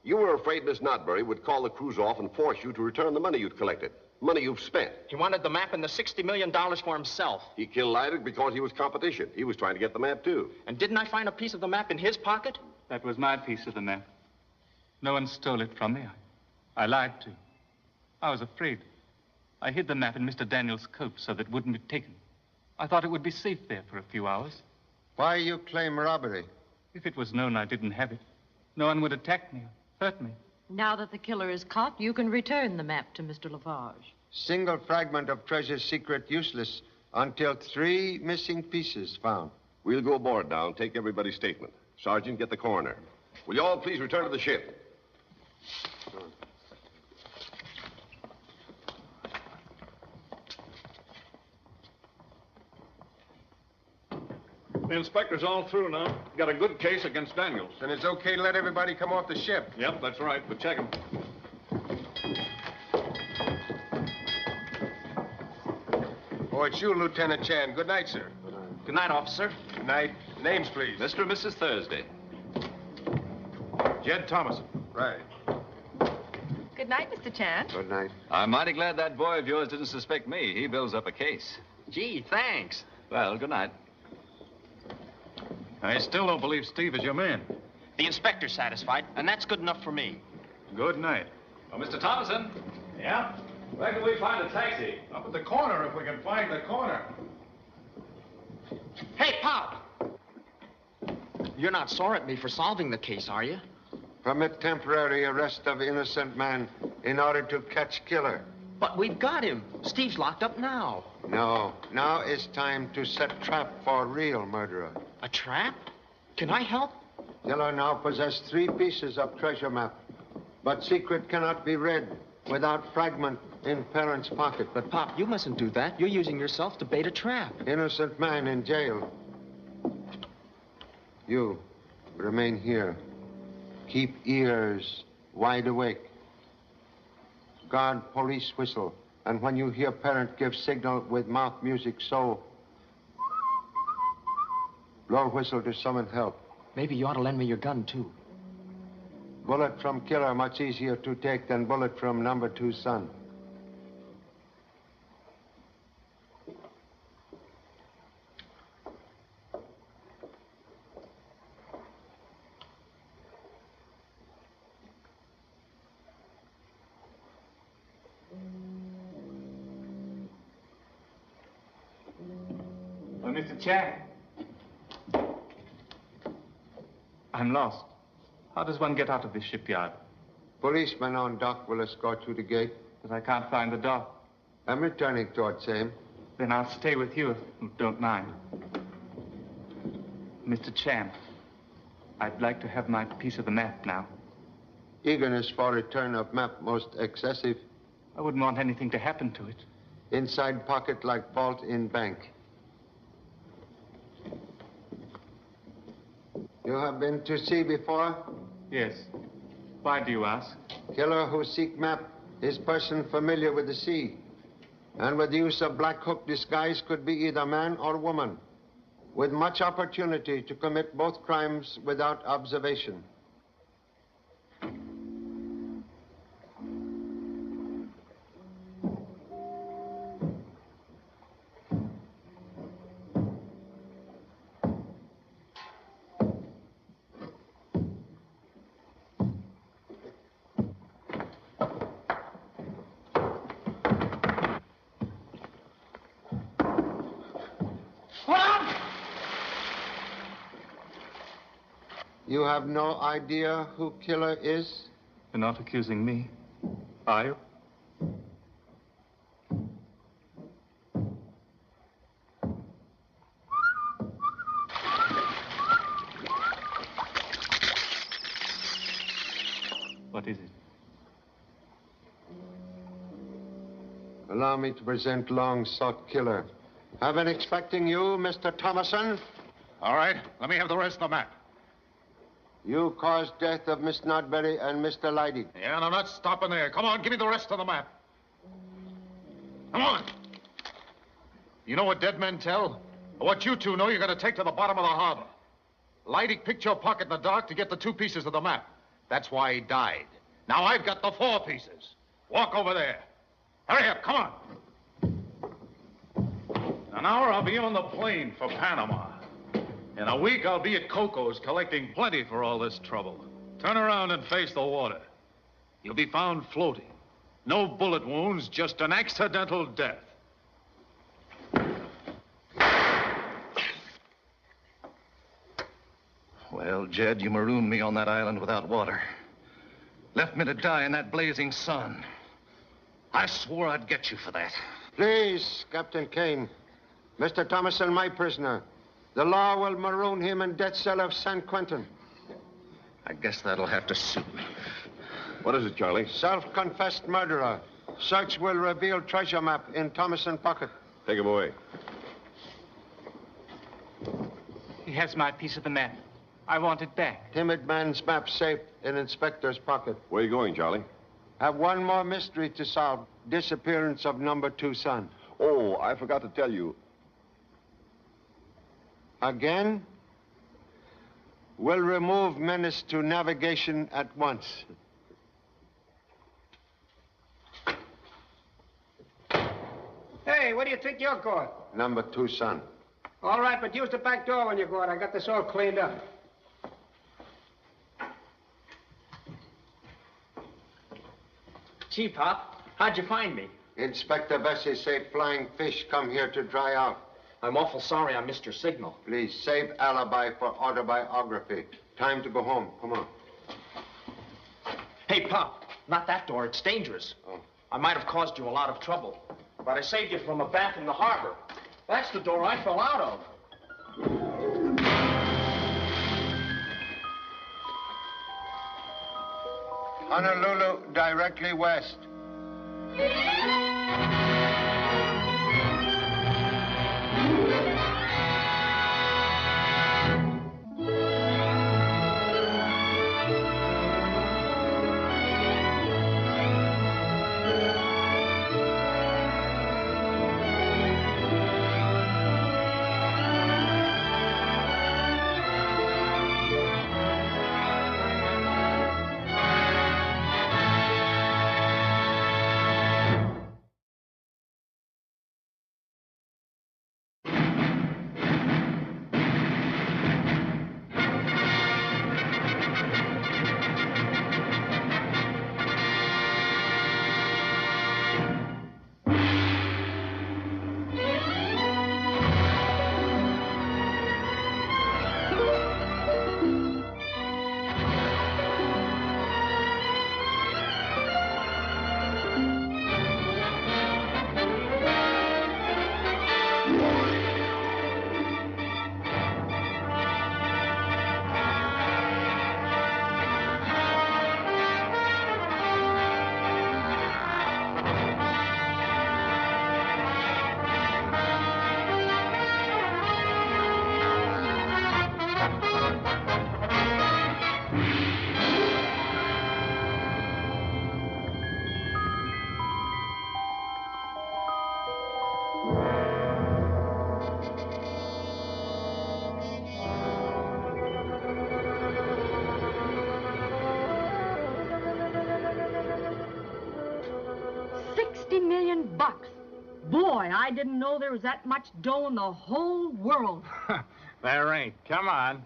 You were afraid Miss Nodbury would call the crews off and force you to return the money you'd collected. Money you've spent.
He wanted the map and the $60 million for himself.
He killed Lydic because he was competition. He was trying to get the map, too.
And didn't I find a piece of the map in his pocket?
That was my piece of the map. No one stole it from me. I lied to you. I was afraid. I hid the map in Mr. Daniels' coat so that it wouldn't be taken. I thought it would be safe there for a few hours.
Why you claim robbery?
If it was known I didn't have it, no one would attack me or hurt me.
Now that the killer is caught, you can return the map to Mr. Lafarge.
Single fragment of treasure secret useless until 3 missing pieces found.
We'll go aboard now and take everybody's statement. Sergeant, get the coroner. Will you all please return to the ship?
The inspector's all through now. Got a good case against Daniels.
Then it's okay to let everybody come off the ship.
Yep, that's right, but check him.
Oh, it's you, Lieutenant Chan. Good night, sir.
Good night, officer.
Good night. Names, please.
Mr. and Mrs. Thursday. Jed Thomason.
Right.
Good night, Mr. Chan.
Good night.
I'm mighty glad that boy of yours didn't suspect me. He builds up a case.
Gee, thanks.
Well, good night.
I still don't believe Steve is your man.
The inspector's satisfied, and that's good enough for me.
Good night.
Oh, Mr. Thomason. Yeah? Where can we find a taxi?
Up at the corner, if we can find the corner.
Hey, Pop! You're not sore at me for solving the case, are you?
Permit temporary arrest of innocent man in order to catch killer.
But we've got him. Steve's locked up now.
No. Now is time to set trap for real murderer.
A trap? Can I help?
Killer now possess 3 pieces of treasure map. But secret cannot be read without fragment in parent's pocket.
But, Pop, you mustn't do that. You're using yourself to bait a trap.
Innocent man in jail. You remain here. Keep ears wide awake. Guard police whistle. And when you hear parent give signal with mouth music, so blow whistle to summon help.
Maybe you ought to lend me your gun, too.
Bullet from killer much easier to take than bullet from number 2 son.
Oh, Mr. Chan. I'm lost. How does one get out of this shipyard?
Policeman on dock will escort you to gate.
But I can't find the dock.
I'm returning toward same.
Then I'll stay with you if you don't mind. Mr. Chan, I'd like to have my piece of the map now.
Eagerness for return of map most excessive.
I wouldn't want anything to happen to it.
Inside pocket like vault in bank. You have been to sea before?
Yes. Why do you ask?
Killer who seek map is person familiar with the sea. And with use of black hook disguise could be either man or woman. With much opportunity to commit both crimes without observation. You have no idea who killer is?
You're not accusing me, are you? What is it?
Allow me to present long-sought killer. I've been expecting you, Mr. Thomason.
All right, let me have the rest of the map.
You caused death of Miss Nodberry and Mr. Leidy.
Yeah, and I'm not stopping there. Come on, give me the rest of the map. Come on. You know what dead men tell? What you two know, you're going to take to the bottom of the harbor. Leidy picked your pocket in the dark to get the 2 pieces of the map. That's why he died. Now I've got the 4 pieces. Walk over there. Hurry up, come on. In an hour, I'll be on the plane for Panama. In a week, I'll be at Coco's collecting plenty for all this trouble. Turn around and face the water. You'll be found floating. No bullet wounds, just an accidental death.
Well, Jed, you marooned me on that island without water. Left me to die in that blazing sun. I swore I'd get you for that.
Please, Captain Kane. Mr. Thomason, my prisoner. The law will maroon him in death cell of San Quentin.
I guess that'll have to suit me.
What is it, Charlie?
Self-confessed murderer. Search will reveal treasure map in Thomason pocket.
Take him away.
He has my piece of the map. I want it back.
Timid man's map safe in inspector's pocket.
Where are you going, Charlie?
Have one more mystery to solve. Disappearance of number 2 son.
Oh, I forgot to tell you.
Again? We'll remove menace to navigation at once.
Hey, where do you think you're going?
Number 2 son.
All right, but use the back door when you go out. I got this all cleaned up.
Gee, Pop, how'd you find me?
Inspector Vesey say flying fish come here to dry out.
I'm awful sorry I missed your signal.
Please, save alibi for autobiography. Time to go home. Come on.
Hey, Pop, not that door. It's dangerous.
Oh.
I might have caused you a lot of trouble, but I saved you from a bath in the harbor. That's the door I fell out of.
Honolulu, directly west.
$60 million. Boy, I didn't know there was that much dough in the whole world.
There ain't. Come on.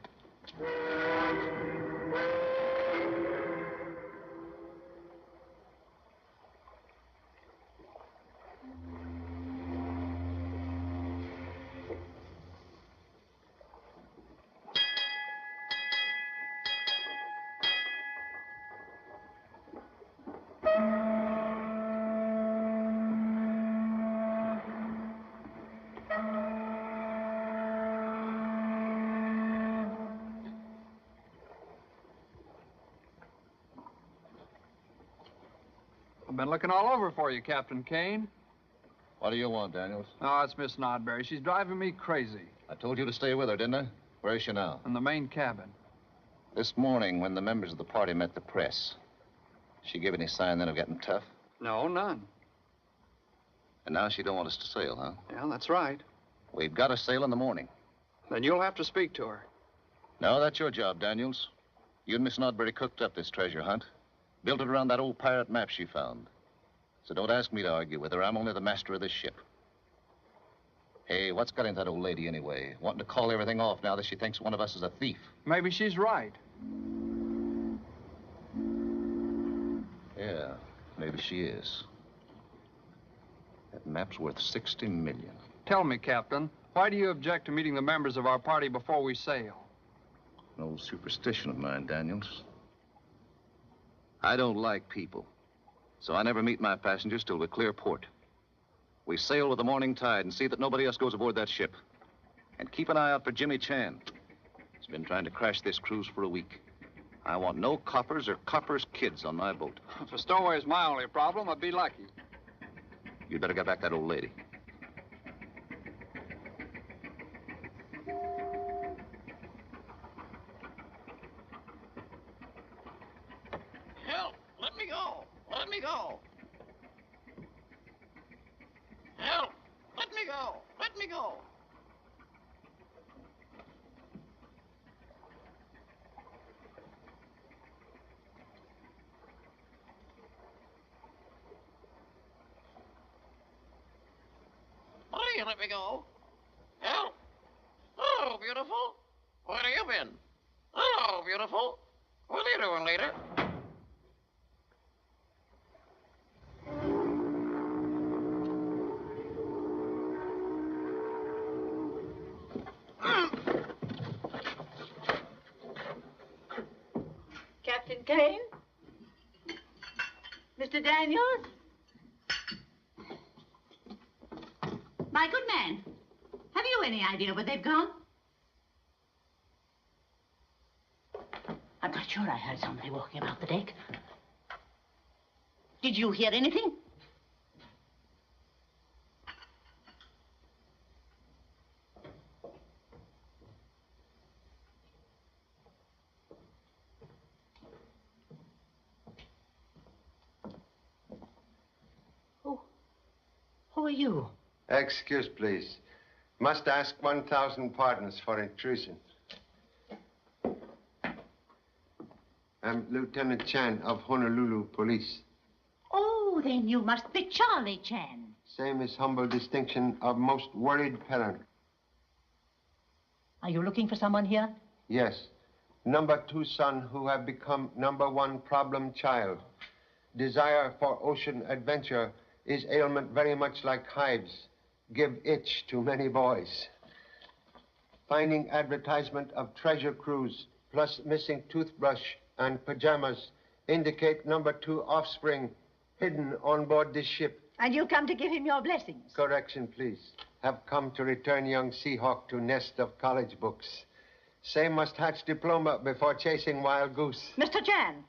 been looking all over for you, Captain Kane.
What do you want, Daniels?
Oh, it's Miss Nodberry. She's driving me crazy.
I told you to stay with her, didn't I? Where is she now?
In the main cabin.
This morning, when the members of the party met the press, she give any sign then of getting tough?
No, none.
And now she don't want us to sail, huh?
Yeah, that's right.
We've got to sail in the morning.
Then you'll have to speak to her.
No, that's your job, Daniels. You and Miss Nodberry cooked up this treasure hunt. Built it around that old pirate map she found. So don't ask me to argue with her. I'm only the master of this ship. Hey, what's got into that old lady anyway? Wanting to call everything off now that she thinks one of us is a thief.
Maybe she's right.
Yeah, maybe she is. That map's worth 60 million.
Tell me, Captain, why do you object to meeting the members of our party before we sail?
An old superstition of mine, Daniels. I don't like people. So I never meet my passengers till we clear port. We sail with the morning tide and see that nobody else goes aboard that ship. And keep an eye out for Jimmy Chan. He's been trying to crash this cruise for a week. I want no coppers or coppers' kids on my boat.
If a stowaway's my only problem, I'd be lucky.
You'd better get back that old lady.
Help! Let me go! Let me go! Help! Let me go! Let me go! Please let me go. Help! Hello, beautiful. Where have you been? Hello, beautiful. What are you doing later?
Captain Kane? Mr. Daniels? My good man, have you any idea where they've gone? I'm not sure I heard somebody walking about the deck. Did you hear anything? Who are you?
Excuse, please. Must ask 1,000 pardons for intrusion. I'm Lieutenant Chan of Honolulu Police.
Oh, then you must be Charlie Chan.
Same as humble distinction of most worried parent.
Are you looking for someone here?
Yes. Number 2 son who have become number 1 problem child. Desire for ocean adventure is ailment very much like hives. Give itch to many boys. Finding advertisement of treasure cruise plus missing toothbrush and pajamas indicate number 2 offspring hidden on board this ship.
And you come to give him your blessings?
Correction, please. Have come to return young Seahawk to nest of college books. Same must hatch diploma before chasing wild goose.
Mr. Chan,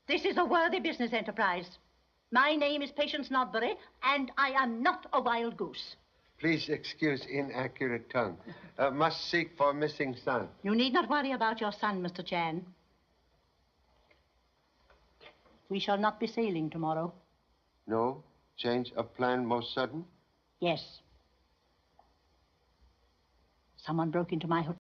this is a worthy business enterprise. My name is Patience Nodberry, and I am not a wild goose.
Please excuse inaccurate tongue. Must seek for missing son.
You need not worry about your son, Mr. Chan. We shall not be sailing tomorrow.
No? Change of plan most sudden?
Yes. Someone broke into my hotel.